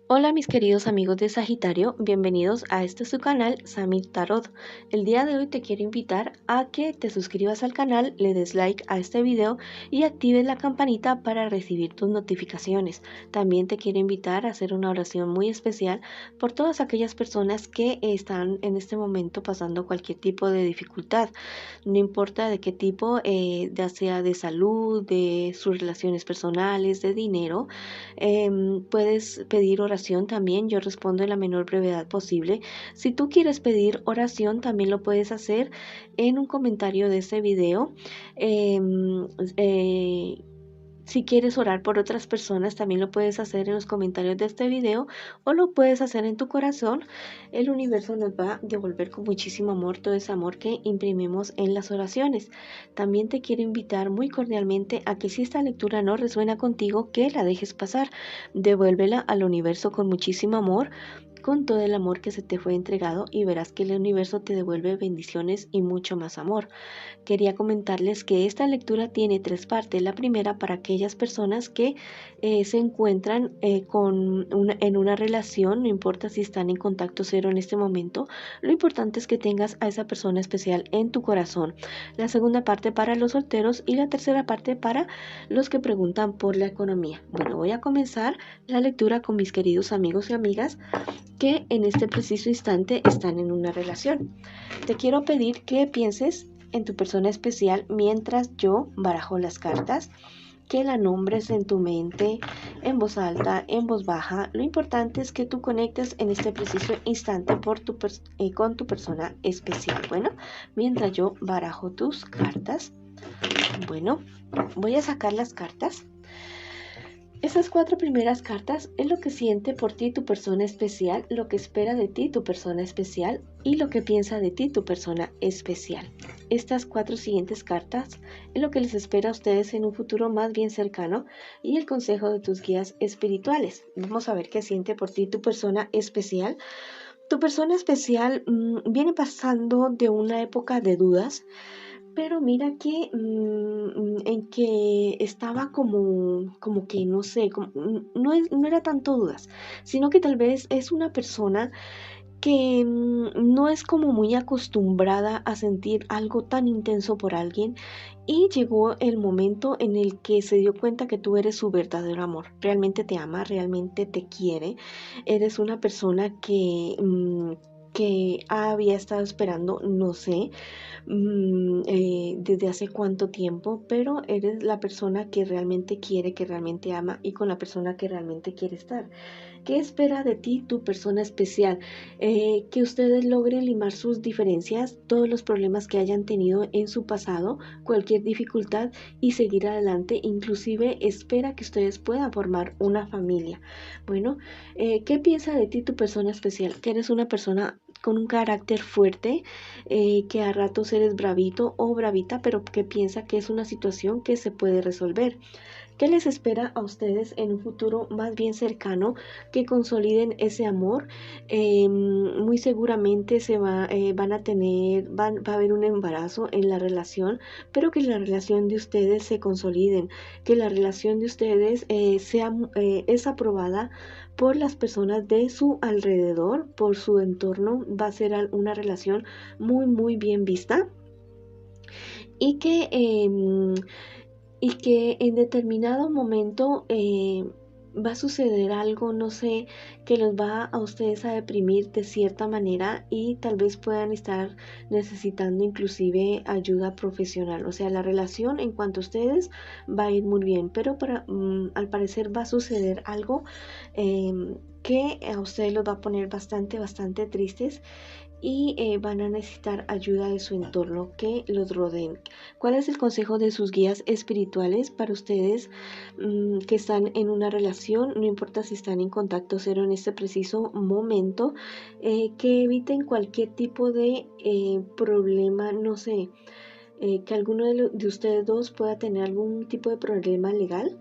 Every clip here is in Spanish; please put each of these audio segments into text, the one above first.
Hola mis queridos amigos de Sagitario, bienvenidos a este su canal Sami Tarot. El día de hoy te quiero invitar a que te suscribas al canal, le des like a este video y actives la campanita para recibir tus notificaciones. También te quiero invitar a hacer una oración muy especial por todas aquellas personas que están en este momento pasando cualquier tipo de dificultad, no importa de qué tipo, ya sea de salud, de sus relaciones personales, de dinero. Puedes pedir oración también, yo respondo en la menor brevedad posible. Si tú quieres pedir oración, también lo puedes hacer en un comentario de este video. Em, eh, si quieres orar por otras personas, también lo puedes hacer en los comentarios de este video o lo puedes hacer en tu corazón. El universo nos va a devolver con muchísimo amor todo ese amor que imprimimos en las oraciones. También te quiero invitar muy cordialmente a que si esta lectura no resuena contigo, que la dejes pasar. Devuélvela al universo con muchísimo amor, con todo el amor que se te fue entregado, y verás que el universo te devuelve bendiciones y mucho más amor. Quería comentarles que esta lectura tiene tres partes. La primera para aquellas personas que se encuentran en una relación, no importa si están en contacto cero en este momento, lo importante es que tengas a esa persona especial en tu corazón. La segunda parte para los solteros y la tercera parte para los que preguntan por la economía. Bueno, voy a comenzar la lectura con mis queridos amigos y amigas que en este preciso instante están en una relación. Te quiero pedir que pienses en tu persona especial mientras yo barajo las cartas, que la nombres en tu mente, en voz alta, en voz baja. Lo importante es que tú conectes en este preciso instante con tu persona especial. Bueno, mientras yo barajo tus cartas, bueno, voy a sacar las cartas. Esas cuatro primeras cartas es lo que siente por ti tu persona especial, lo que espera de ti tu persona especial y lo que piensa de ti tu persona especial. Estas cuatro siguientes cartas es lo que les espera a ustedes en un futuro más bien cercano y el consejo de tus guías espirituales. Vamos a ver qué siente por ti tu persona especial. Tu persona especial viene pasando de una época de dudas, pero mira que en que estaba como que no sé, no era tanto dudas, sino que tal vez es una persona que no es como muy acostumbrada a sentir algo tan intenso por alguien, y llegó el momento en el que se dio cuenta que tú eres su verdadero amor. Realmente te ama, realmente te quiere. Eres una persona que había estado esperando, no sé, desde hace cuánto tiempo, pero eres la persona que realmente quiere, que realmente ama y con la persona que realmente quiere estar. ¿Qué espera de ti tu persona especial? Que ustedes logren limar sus diferencias, todos los problemas que hayan tenido en su pasado, cualquier dificultad, y seguir adelante. Inclusive espera que ustedes puedan formar una familia. Bueno, ¿qué piensa de ti tu persona especial? Que eres una persona con un carácter fuerte, que a ratos eres bravito o bravita, pero que piensa que es una situación que se puede resolver. ¿Qué les espera a ustedes en un futuro más bien cercano? Que consoliden ese amor. Muy seguramente va a haber un embarazo en la relación, pero que la relación de ustedes se consoliden, que la relación de ustedes es aprobada por las personas de su alrededor, por su entorno. Va a ser una relación muy, muy bien vista, y que en determinado momento va a suceder algo, no sé, que los va a ustedes a deprimir de cierta manera, y tal vez puedan estar necesitando inclusive ayuda profesional. O sea, la relación en cuanto a ustedes va a ir muy bien, pero al parecer va a suceder algo que a ustedes los va a poner bastante, bastante tristes, y van a necesitar ayuda de su entorno que los rodeen. ¿Cuál es el consejo de sus guías espirituales para ustedes que están en una relación? No importa si están en contacto cero en este preciso momento, que eviten cualquier tipo de problema, no sé, que alguno de ustedes dos pueda tener algún tipo de problema legal,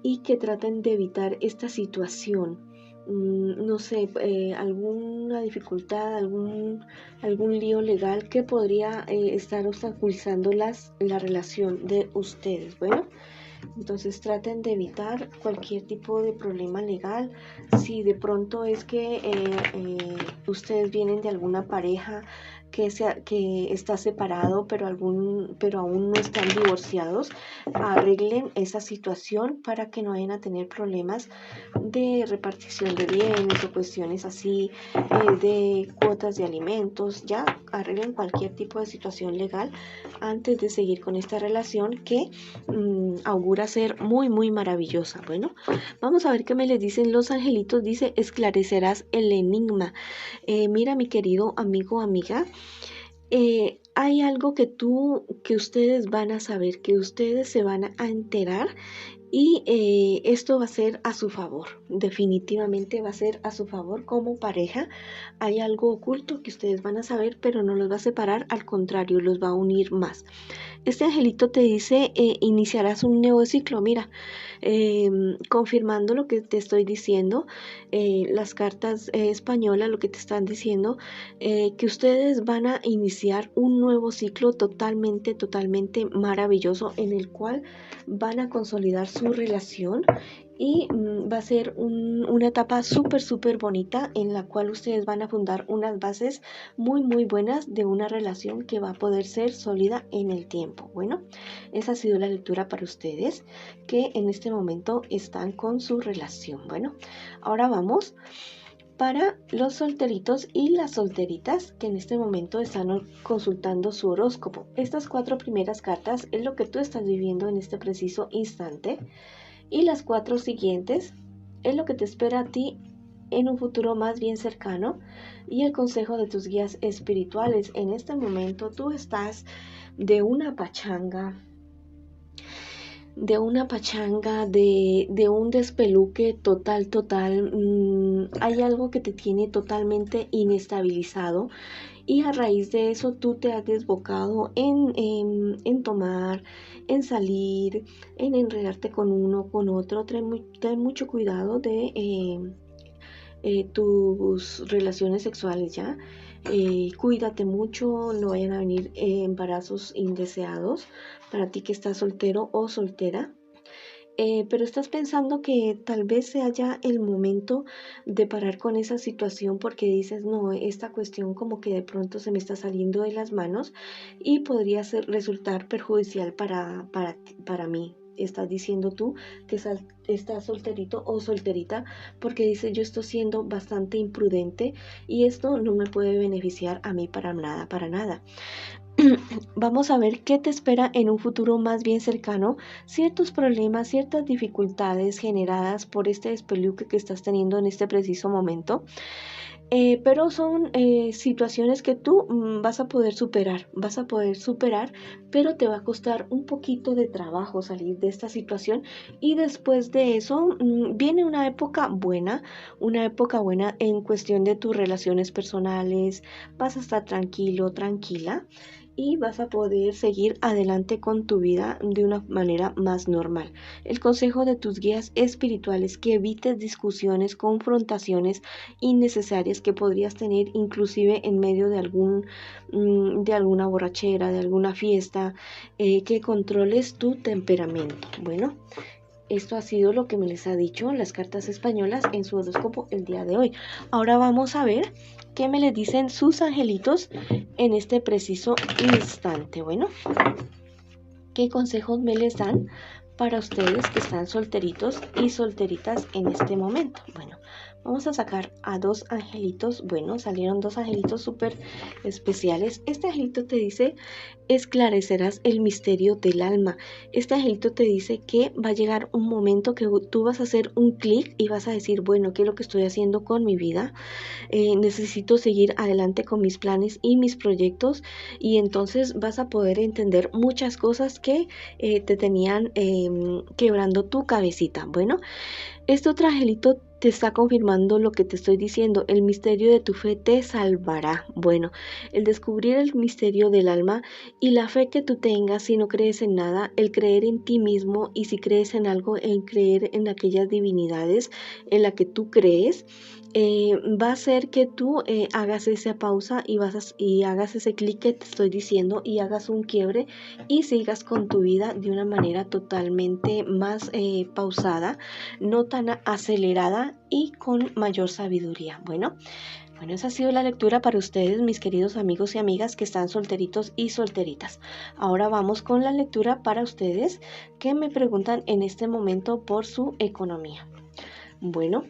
y que traten de evitar esta situación. No sé, alguna dificultad, algún lío legal que podría estar obstaculizando la relación de ustedes. Bueno, Entonces traten de evitar cualquier tipo de problema legal. Si de pronto es que ustedes vienen de alguna pareja que está separado, pero aún no están divorciados, arreglen esa situación para que no vayan a tener problemas de repartición de bienes o cuestiones así, de cuotas de alimentos. Ya arreglen cualquier tipo de situación legal antes de seguir con esta relación que augura ser muy muy maravillosa. Bueno, vamos a ver qué me les dicen los angelitos. Dice: esclarecerás el enigma. Mira, mi querido amigo, amiga, hay algo que ustedes van a saber, que ustedes se van a enterar, y esto va a ser a su favor. Definitivamente va a ser a su favor como pareja. Hay algo oculto que ustedes van a saber, pero no los va a separar, al contrario, los va a unir más. Este angelito te dice: iniciarás un nuevo ciclo. Mira, confirmando lo que te estoy diciendo, las cartas españolas lo que te están diciendo, que ustedes van a iniciar un nuevo ciclo totalmente, totalmente maravilloso, en el cual van a consolidar su relación, y va a ser una etapa súper, súper bonita, en la cual ustedes van a fundar unas bases muy, muy buenas de una relación que va a poder ser sólida en el tiempo. Bueno, esa ha sido la lectura para ustedes que en este momento están con su relación. Bueno, ahora vamos para los solteritos y las solteritas que en este momento están consultando su horóscopo. Estas 4 primeras cartas es lo que tú estás viviendo en este preciso instante, y las 4 siguientes es lo que te espera a ti en un futuro más bien cercano, y el consejo de tus guías espirituales. En este momento tú estás de una pachanga, de un despeluque total, total. Hay algo que te tiene totalmente inestabilizado, y a raíz de eso tú te has desbocado en tomar, en salir, en enredarte con uno, con otro. Ten mucho cuidado de tus relaciones sexuales, ¿ya? Cuídate mucho, no vayan a venir embarazos indeseados para ti que estás soltero o soltera. Pero estás pensando que tal vez sea ya el momento de parar con esa situación, porque dices: no, esta cuestión como que de pronto se me está saliendo de las manos y podría resultar perjudicial para mí. Estás diciendo tú que estás solterito o solterita, porque dices: yo estoy siendo bastante imprudente y esto no me puede beneficiar a mí para nada, para nada. Vamos a ver qué te espera en un futuro más bien cercano. Ciertos problemas, ciertas dificultades generadas por este despeluque que estás teniendo en este preciso momento. Pero son situaciones que tú vas a poder superar, pero te va a costar un poquito de trabajo salir de esta situación, y después de eso viene una época buena en cuestión de tus relaciones personales. Vas a estar tranquilo, tranquila, y vas a poder seguir adelante con tu vida de una manera más normal. El consejo de tus guías espirituales: que evites discusiones, confrontaciones innecesarias que podrías tener inclusive en medio de alguna borrachera, de alguna fiesta, que controles tu temperamento. Bueno, esto ha sido lo que me les ha dicho las cartas españolas en su horóscopo el día de hoy. Ahora vamos a ver qué me les dicen sus angelitos en este preciso instante. Bueno, ¿qué consejos me les dan para ustedes que están solteritos y solteritas en este momento? Bueno, vamos a sacar a 2 angelitos. Bueno, salieron 2 angelitos súper especiales. Este angelito te dice: esclarecerás el misterio del alma. Este angelito te dice que va a llegar un momento que tú vas a hacer un clic y vas a decir: bueno, ¿qué es lo que estoy haciendo con mi vida? Necesito seguir adelante con mis planes y mis proyectos, y entonces vas a poder entender muchas cosas que te tenían quebrando tu cabecita. Bueno, Este otro angelito te está confirmando lo que te estoy diciendo. El misterio de tu fe te salvará. Bueno, el descubrir el misterio del alma y la fe que tú tengas si no crees en nada, el creer en ti mismo y si crees en algo, el creer en aquellas divinidades en la que tú crees, va a hacer que tú hagas esa pausa y hagas ese clic que te estoy diciendo y hagas un quiebre y sigas con tu vida de una manera totalmente más pausada, no tan acelerada y con mayor sabiduría. Bueno, esa ha sido la lectura para ustedes, mis queridos amigos y amigas que están solteritos y solteritas. Ahora vamos con la lectura para ustedes que me preguntan en este momento por su economía. Bueno,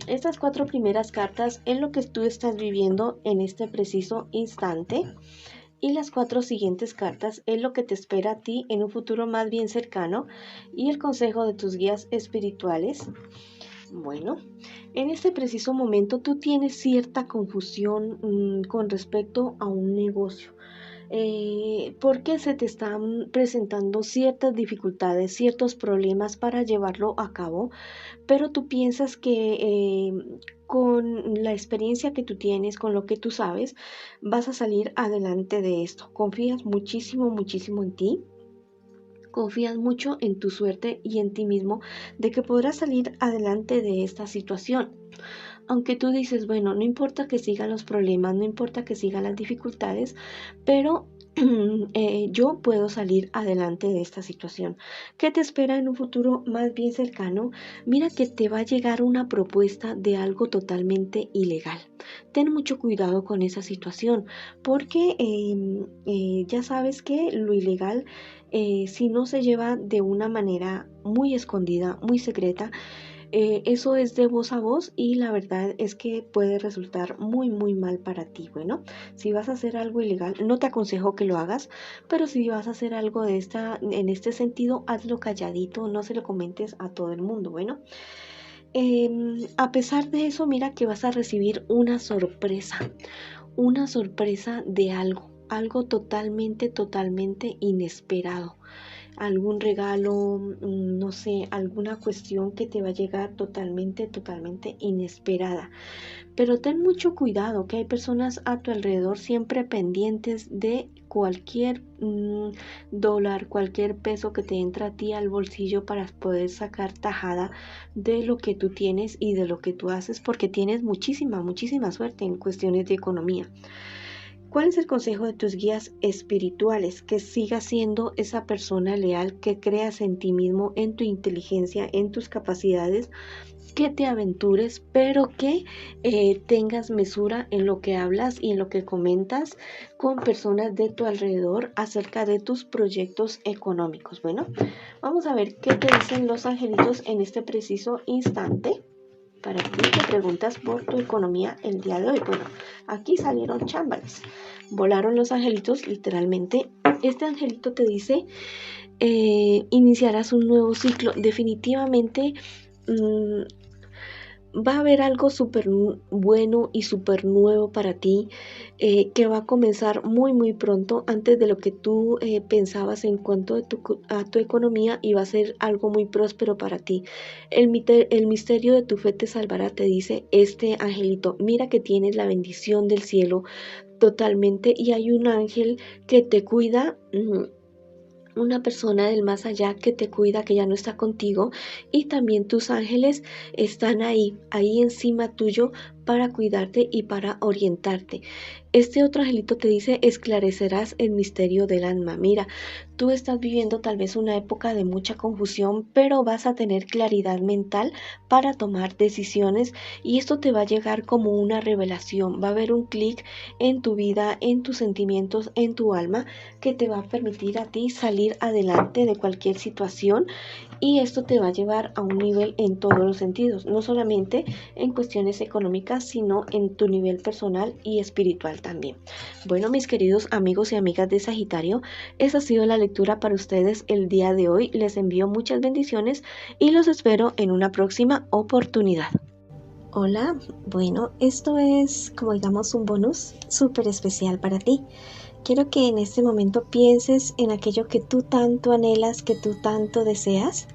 estas 4 primeras cartas es lo que tú estás viviendo en este preciso instante. Y las 4 siguientes cartas es lo que te espera a ti en un futuro más bien cercano y el consejo de tus guías espirituales. Bueno, en este preciso momento tú tienes cierta confusión con respecto a un negocio. Porque se te están presentando ciertas dificultades, ciertos problemas para llevarlo a cabo, pero tú piensas que con la experiencia que tú tienes, con lo que tú sabes, vas a salir adelante de esto. Confías muchísimo, muchísimo en ti. Confías mucho en tu suerte y en ti mismo de que podrás salir adelante de esta situación. Aunque tú dices, bueno, no importa que sigan los problemas, no importa que sigan las dificultades, pero yo puedo salir adelante de esta situación. ¿Qué te espera en un futuro más bien cercano? Mira que te va a llegar una propuesta de algo totalmente ilegal. Ten mucho cuidado con esa situación, porque ya sabes que lo ilegal, si no se lleva de una manera muy escondida, muy secreta, eso es de voz a voz y la verdad es que puede resultar muy muy mal para ti. Bueno, si vas a hacer algo ilegal, no te aconsejo que lo hagas, pero si vas a hacer algo en este sentido, hazlo calladito, no se lo comentes a todo el mundo. Bueno, a pesar de eso, mira que vas a recibir una sorpresa de algo totalmente, totalmente inesperado. Algún regalo, no sé, alguna cuestión que te va a llegar totalmente, totalmente inesperada. Pero ten mucho cuidado, que hay personas a tu alrededor siempre pendientes de cualquier dólar, cualquier peso que te entra a ti al bolsillo para poder sacar tajada de lo que tú tienes y de lo que tú haces, porque tienes muchísima, muchísima suerte en cuestiones de economía. ¿Cuál es el consejo de tus guías espirituales? Que sigas siendo esa persona leal, que creas en ti mismo, en tu inteligencia, en tus capacidades, que te aventures, pero que tengas mesura en lo que hablas y en lo que comentas con personas de tu alrededor acerca de tus proyectos económicos. Bueno, vamos a ver qué te dicen los angelitos en este preciso instante. Para ti que preguntas por tu economía el día de hoy. Bueno, aquí salieron chambales. Volaron los angelitos, literalmente. Este angelito te dice, iniciarás un nuevo ciclo. Definitivamente va a haber algo súper bueno y súper nuevo para ti, que va a comenzar muy muy pronto, antes de lo que tú pensabas en cuanto a tu economía, y va a ser algo muy próspero para ti. El misterio de tu fe te salvará, te dice este angelito. Mira que tienes la bendición del cielo totalmente y hay un ángel que te cuida. Una persona del más allá que te cuida, que ya no está contigo, y también tus ángeles están ahí encima tuyo para cuidarte y para orientarte. Este otro angelito te dice, esclarecerás el misterio del alma. Mira, tú estás viviendo tal vez una época de mucha confusión, pero vas a tener claridad mental para tomar decisiones y esto te va a llegar como una revelación. Va a haber un clic en tu vida, en tus sentimientos, en tu alma, que te va a permitir a ti salir adelante de cualquier situación, y esto te va a llevar a un nivel en todos los sentidos, no solamente en cuestiones económicas, sino en tu nivel personal y espiritual también. Bueno, mis queridos amigos y amigas de Sagitario, esa ha sido la lectura para ustedes el día de hoy. Les envío muchas bendiciones y los espero en una próxima oportunidad. Hola, bueno, esto es como digamos un bonus súper especial para ti. Quiero que en este momento pienses en aquello que tú tanto anhelas, que tú tanto deseas,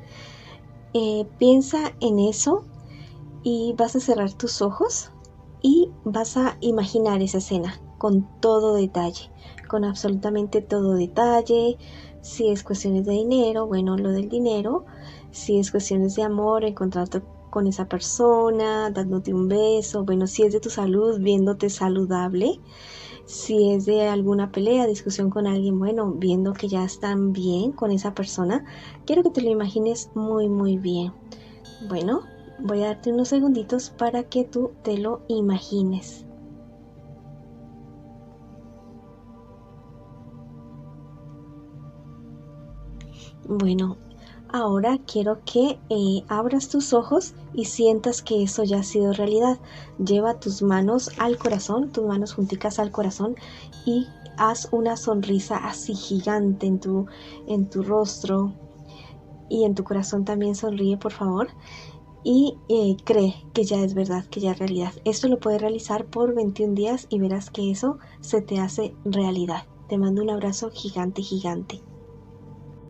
Piensa en eso y vas a cerrar tus ojos y vas a imaginar esa escena con todo detalle, con absolutamente todo detalle. Si es cuestiones de dinero, bueno, lo del dinero. Si es cuestiones de amor, encontrarte con esa persona, dándote un beso. Bueno, si es de tu salud, viéndote saludable. Si es de alguna pelea, discusión con alguien, bueno, viendo que ya están bien con esa persona. Quiero que te lo imagines muy, muy bien. Bueno, voy a darte unos segunditos para que tú te lo imagines. Bueno, ahora quiero que abras tus ojos y sientas que eso ya ha sido realidad. Lleva tus manos al corazón, tus manos junticas al corazón y haz una sonrisa así gigante en tu rostro y en tu corazón también sonríe, por favor. Y cree que ya es verdad, que ya es realidad. Esto lo puedes realizar por 21 días y verás que eso se te hace realidad. Te mando un abrazo gigante, gigante.